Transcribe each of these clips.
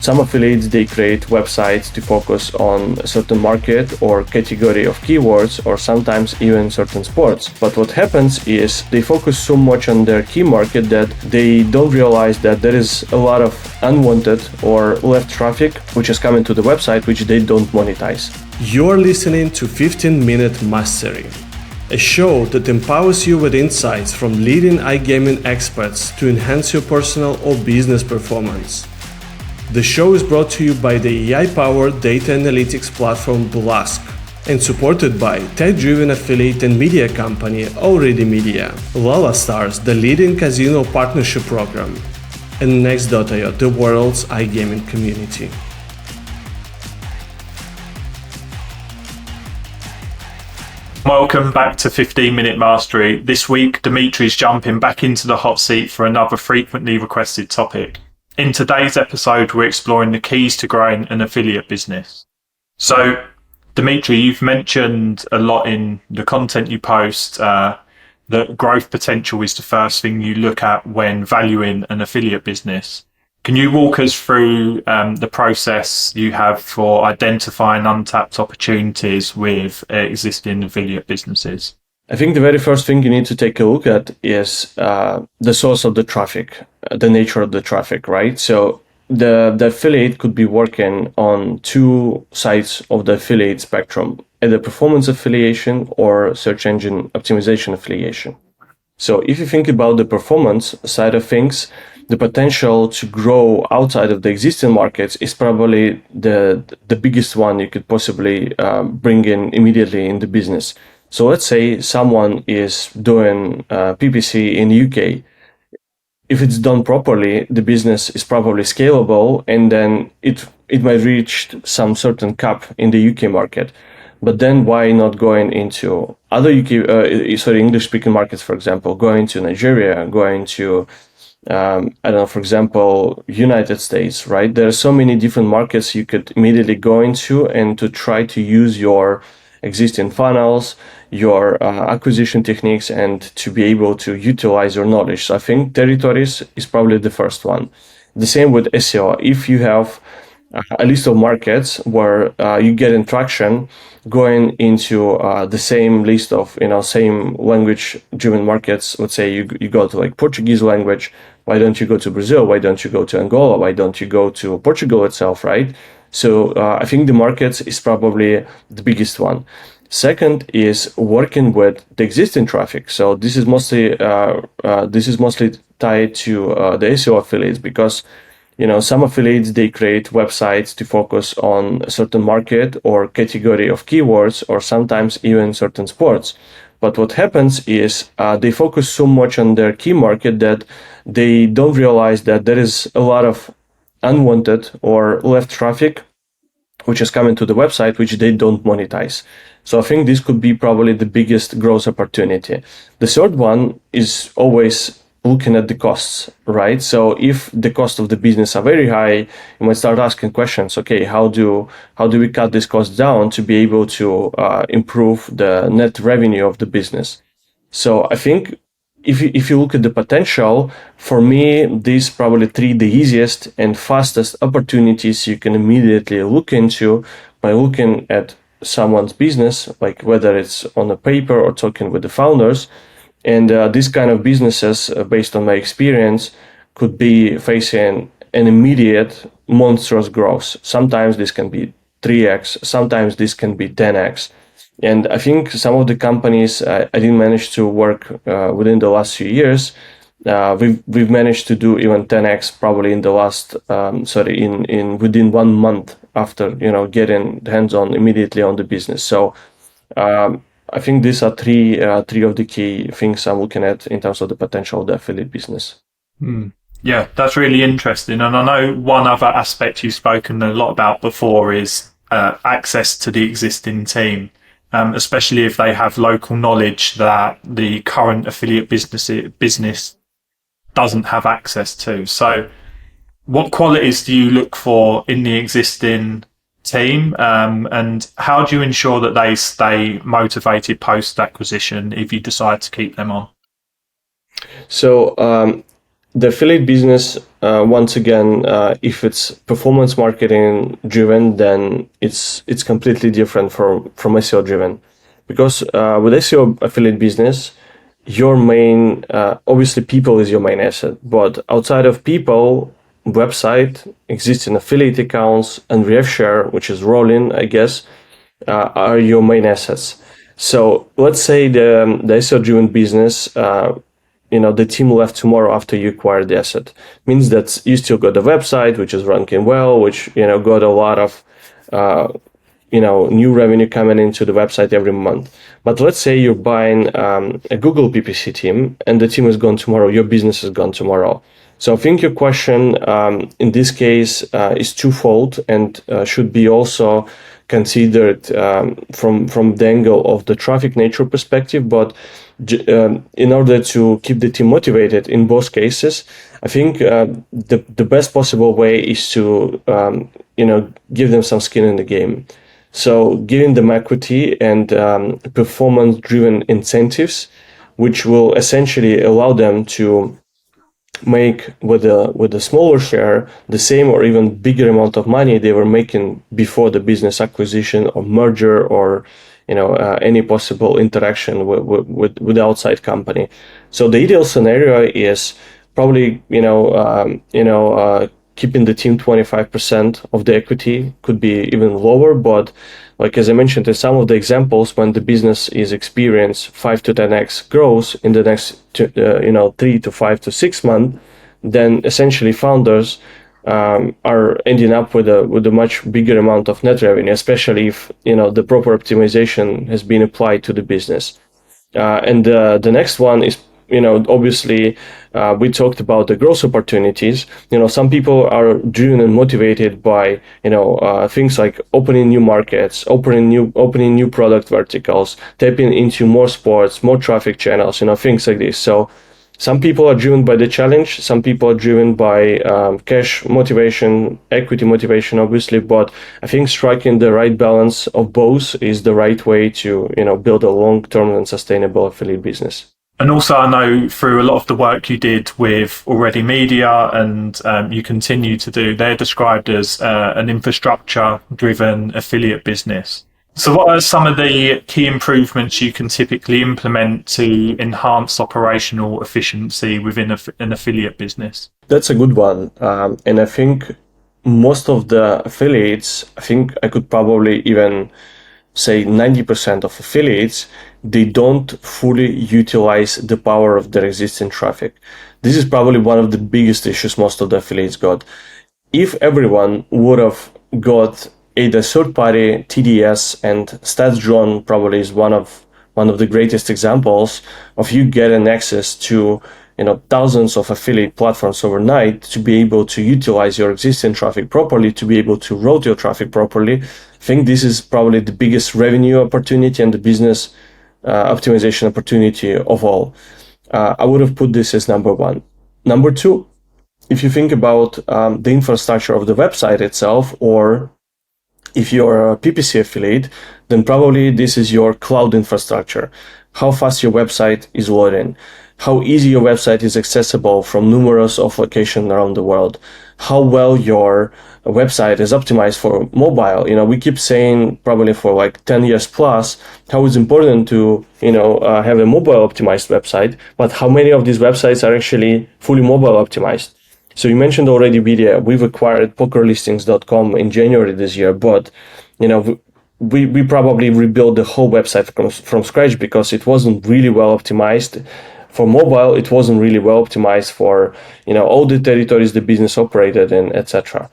Some affiliates, they create websites to focus on a certain market or category of keywords, or sometimes even certain sports. But what happens is they focus so much on their key market that they don't realize that there is a lot of unwanted or left traffic which is coming to the website which they don't monetize. You're listening to 15-Minute Mastery, a show that empowers you with insights from leading iGaming experts to enhance your personal or business performance. The show is brought to you by the AI-powered data analytics platform Blask and supported by tech-driven affiliate and media company Already Media, Lala Stars, the leading casino partnership program, and Next.io, the world's iGaming community. Welcome back to 15-Minute Mastery. This week, Dmitry's jumping back into the hot seat for another frequently requested topic. In today's episode, we're exploring the keys to growing an affiliate business. So, Dmitry, you've mentioned a lot in the content you post that growth potential is the first thing you look at when valuing an affiliate business. Can you walk us through the process you have for identifying untapped opportunities with existing affiliate businesses? I think the very first thing you need to take a look at is the source of the traffic, the nature of the traffic, right? So the affiliate could be working on two sides of the affiliate spectrum, either performance affiliation or search engine optimization affiliation. So if you think about the performance side of things, the potential to grow outside of the existing markets is probably the biggest one you could possibly bring in immediately in the business. So let's say someone is doing PPC in the UK. If it's done properly, the business is probably scalable, and then it might reach some certain cap in the UK market. But then why not going into other English-speaking markets, for example, going to Nigeria, going to, for example, United States, right? There are so many different markets you could immediately go into and to try to use your existing funnels, your acquisition techniques, and to be able to utilize your knowledge. So I think territories is probably the first one. The same with SEO. If you have a list of markets where you get traction, going into the same list of same language-driven markets. Let's say you go to like Portuguese language. Why don't you go to Brazil? Why don't you go to Angola? Why don't you go to Portugal itself, right? So I think the markets is probably the biggest one. Second is working with the existing traffic. So this is mostly tied to the SEO affiliates, because some affiliates, they create websites to focus on a certain market or category of keywords, or sometimes even certain sports. But what happens is they focus so much on their key market that they don't realize that there is a lot of unwanted or left traffic which is coming to the website which they don't monetize. So I think this could be probably the biggest growth opportunity. The third one is always looking at the costs, right? So if the cost of the business are very high, you might start asking questions. Okay, how do we cut this cost down to be able to improve the net revenue of the business? So I think if you look at the potential, for me, these probably three the easiest and fastest opportunities you can immediately look into by looking at someone's business, like whether it's on a paper or talking with the founders. And these kind of businesses, based on my experience, could be facing an immediate monstrous growth. Sometimes this can be 3x, sometimes this can be 10x. And I think some of the companies I didn't manage to work within the last few years, we've managed to do even 10x probably in the last within 1 month after getting hands-on immediately on the business. So I think these are three of the key things I'm looking at in terms of the potential of the affiliate business. Yeah, that's really interesting. And I know one other aspect you've spoken a lot about before is access to the existing team, especially if they have local knowledge that the current affiliate business doesn't have access to. So what qualities do you look for in the existing team, and how do you ensure that they stay motivated post acquisition if you decide to keep them on? So the affiliate business, once again, if it's performance marketing driven, then it's completely different from SEO driven, because with SEO affiliate business, your main obviously people is your main asset, but outside of people, website, existing affiliate accounts, and rev share, which is rolling, I guess, are your main assets. So let's say the SEO driven business, the team left tomorrow after you acquired the asset. Means that you still got the website, which is ranking well, which got a lot of new revenue coming into the website every month. But let's say you're buying a Google PPC team, and the team is gone tomorrow. Your business is gone tomorrow. So I think your question in this case is twofold, and should be also considered from the angle of the traffic nature perspective. But in order to keep the team motivated in both cases, I think the best possible way is to give them some skin in the game. So giving them equity and performance-driven incentives, which will essentially allow them to make with a smaller share the same or even bigger amount of money they were making before the business acquisition or merger or any possible interaction with the outside company. So the ideal scenario is probably keeping the team 25% of the equity, could be even lower, but like as I mentioned in some of the examples, when the business is experience 5 to 10x growth in the next 3 to 5 to 6 months, then essentially founders are ending up with a much bigger amount of net revenue, especially if the proper optimization has been applied to the business. And the next one is, obviously, we talked about the growth opportunities. Some people are driven and motivated by, things like opening new markets, opening new product verticals, tapping into more sports, more traffic channels, things like this. So some people are driven by the challenge. Some people are driven by cash motivation, equity motivation, obviously. But I think striking the right balance of both is the right way to, build a long-term and sustainable affiliate business. And also, I know through a lot of the work you did with Already Media and you continue to do, they're described as an infrastructure-driven affiliate business. So what are some of the key improvements you can typically implement to enhance operational efficiency within an affiliate business? That's a good one. And I think most of the affiliates, I think I could probably even say 90% of affiliates, they don't fully utilize the power of their existing traffic. This is probably one of the biggest issues most of the affiliates got. If everyone would have got either third-party TDS, and StatsDrone probably is one of the greatest examples of you getting access to thousands of affiliate platforms overnight to be able to utilize your existing traffic properly, to be able to route your traffic properly. I think this is probably the biggest revenue opportunity and the business optimization opportunity of all. I would have put this as number one. Number two, if you think about the infrastructure of the website itself, or if you're a PPC affiliate, then probably this is your cloud infrastructure. How fast your website is loading, how easy your website is accessible from numerous of locations around the world, how well your website is optimized for mobile. We keep saying probably for like 10 years plus how it's important to have a mobile optimized website, but how many of these websites are actually fully mobile optimized? So you mentioned already media. We've acquired pokerlistings.com in January this year, but we probably rebuilt the whole website from scratch because it wasn't really well optimized for mobile. It wasn't really well optimized for all the territories the business operated in, etc.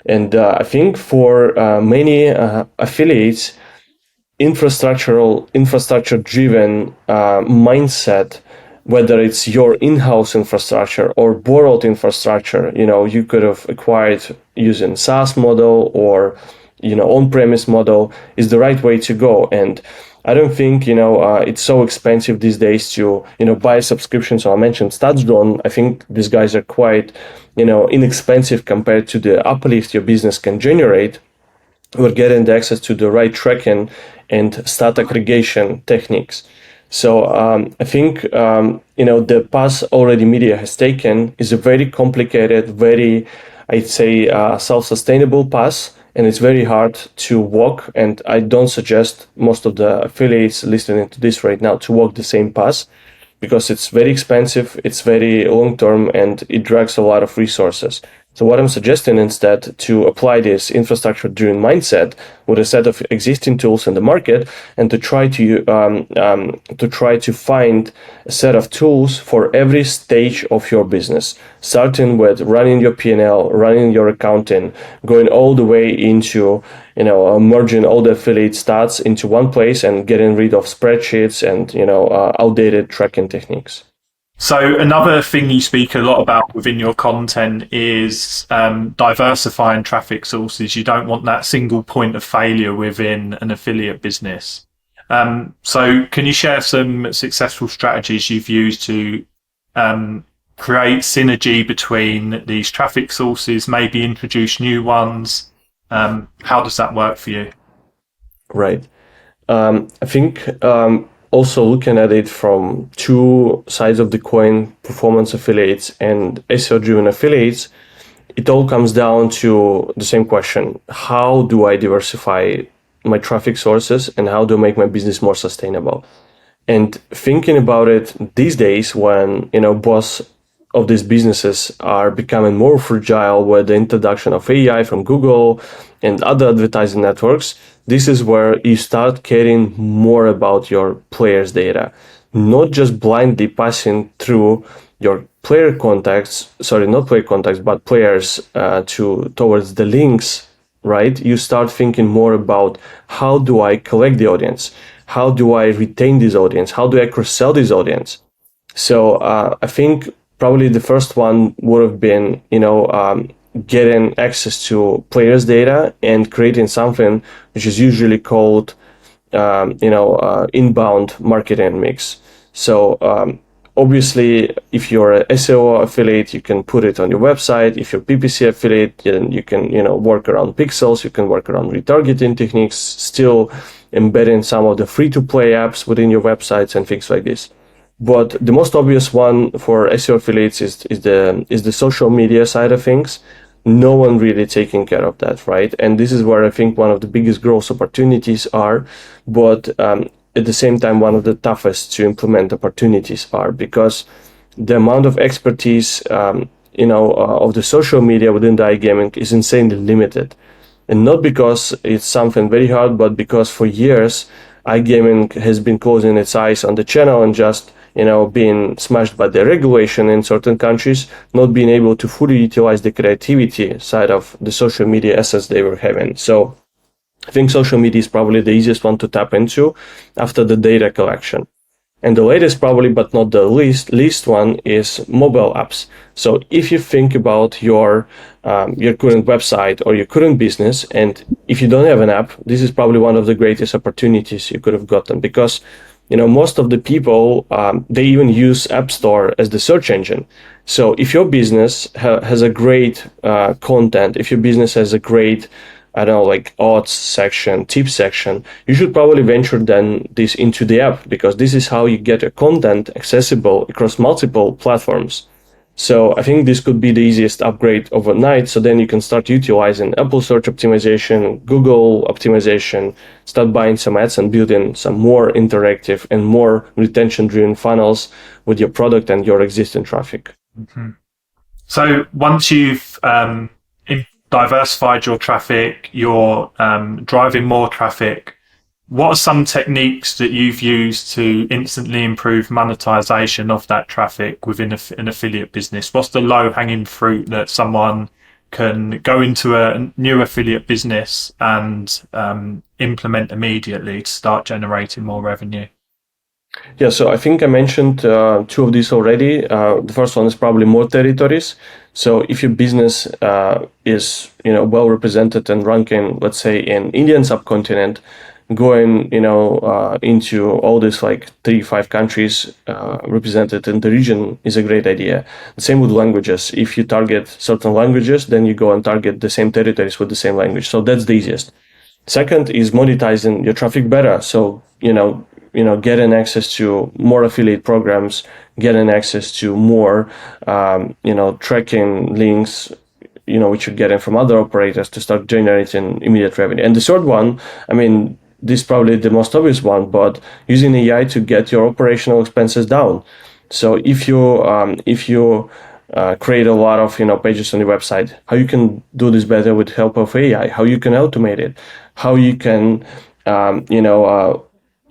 And I think for many affiliates, infrastructure-driven mindset, whether it's your in-house infrastructure or borrowed infrastructure, you could have acquired using SaaS model or on-premise model, is the right way to go. And I don't think it's so expensive these days to buy a subscription. So I mentioned StatsDrone. I think these guys are quite inexpensive compared to the uplift your business can generate. We're getting the access to the right tracking and stat aggregation techniques. So I think the path already media has taken is a very complicated, very, I'd say, self-sustainable path, and it's very hard to walk. And I don't suggest most of the affiliates listening to this right now to walk the same path, because it's very expensive, it's very long term, and it drags a lot of resources. So what I'm suggesting instead to apply this infrastructure-driven mindset with a set of existing tools in the market, and to try to find a set of tools for every stage of your business, starting with running your P&L, running your accounting, going all the way into merging all the affiliate stats into one place and getting rid of spreadsheets and outdated tracking techniques. So another thing you speak a lot about within your content is diversifying traffic sources. You don't want that single point of failure within an affiliate business. So can you share some successful strategies you've used to create synergy between these traffic sources, maybe introduce new ones? How does that work for you? Right. I think also looking at it from two sides of the coin, performance affiliates and SEO-driven affiliates, it all comes down to the same question. How do I diversify my traffic sources, and how do I make my business more sustainable? And thinking about it these days, when both of these businesses are becoming more fragile with the introduction of AI from Google and other advertising networks, this is where you start caring more about your players' data, not just blindly passing through your player contacts, not player contacts, but players towards the links, right? You start thinking more about, how do I collect the audience? How do I retain this audience? How do I cross-sell this audience? So I think probably the first one would have been, getting access to players' data and creating something which is usually called, inbound marketing mix. So obviously, if you're an SEO affiliate, you can put it on your website. If you're PPC affiliate, then you can, work around pixels. You can work around retargeting techniques, still embedding some of the free-to-play apps within your websites and things like this. But the most obvious one for SEO affiliates is the social media side of things. No one really taking care of that, right? And this is where I think one of the biggest growth opportunities are, but at the same time, one of the toughest to implement opportunities are, because the amount of expertise, of the social media within the iGaming is insanely limited. And not because it's something very hard, but because for years, iGaming has been closing its eyes on the channel and just being smashed by the regulation in certain countries, not being able to fully utilize the creativity side of the social media assets they were having. So I think social media is probably the easiest one to tap into after the data collection. And the latest, probably, but not the least one, is mobile apps. So if you think about your current website or your current business, and if you don't have an app, this is probably one of the greatest opportunities you could have gotten, because most of the people, they even use App Store as the search engine. So if your business has a great content, if your business has a great, odds section, tips section, you should probably venture then this into the app, because this is how you get a content accessible across multiple platforms. So I think this could be the easiest upgrade overnight. So then you can start utilizing Apple search optimization, Google optimization, start buying some ads and building some more interactive and more retention-driven funnels with your product and your existing traffic. Mm-hmm. So once you've diversified your traffic, you're driving more traffic, what are some techniques that you've used to instantly improve monetization of that traffic within an affiliate business? What's the low-hanging fruit that someone can go into a new affiliate business and implement immediately to start generating more revenue? Yeah, so I think I mentioned two of these already. The first one is probably more territories. So if your business is well represented and ranking, let's say, in Indian subcontinent, going into all these 3-5 countries represented in the region is a great idea. The same with languages. If you target certain languages, then you go and target the same territories with the same language. So that's the easiest. Second is monetizing your traffic better. So getting access to more affiliate programs, getting access to more, tracking links, which you're getting from other operators to start generating immediate revenue. And the third one, this is probably the most obvious one, but using AI to get your operational expenses down. So if you create a lot of pages on your website, how you can do this better with help of AI, how you can automate it, how you can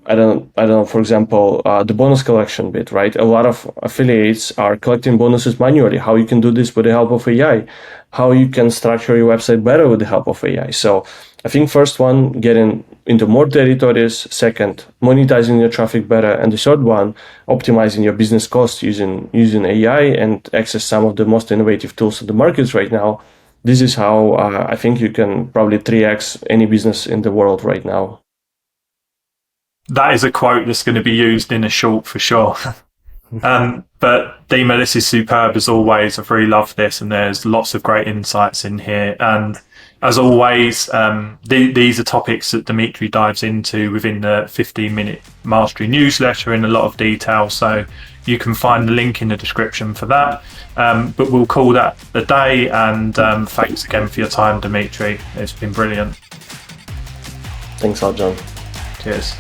I don't know, for example, the bonus collection bit, right? A lot of affiliates are collecting bonuses manually. How you can do this with the help of AI, how you can structure your website better with the help of AI. So I think first one, getting into more territories. Second, monetizing your traffic better. And the third one, optimizing your business costs using AI and access some of the most innovative tools in the markets right now. This is how I think you can probably 3x any business in the world right now. That is a quote that's going to be used in a short for sure. But Dima, this is superb as always. I've really loved this, and there's lots of great insights in here. And as always, these are topics that Dmitry dives into within the 15-minute mastery newsletter in a lot of detail. So you can find the link in the description for that. But we'll call that a day. And thanks again for your time, Dmitry. It's been brilliant. Thanks a lot, John. Cheers.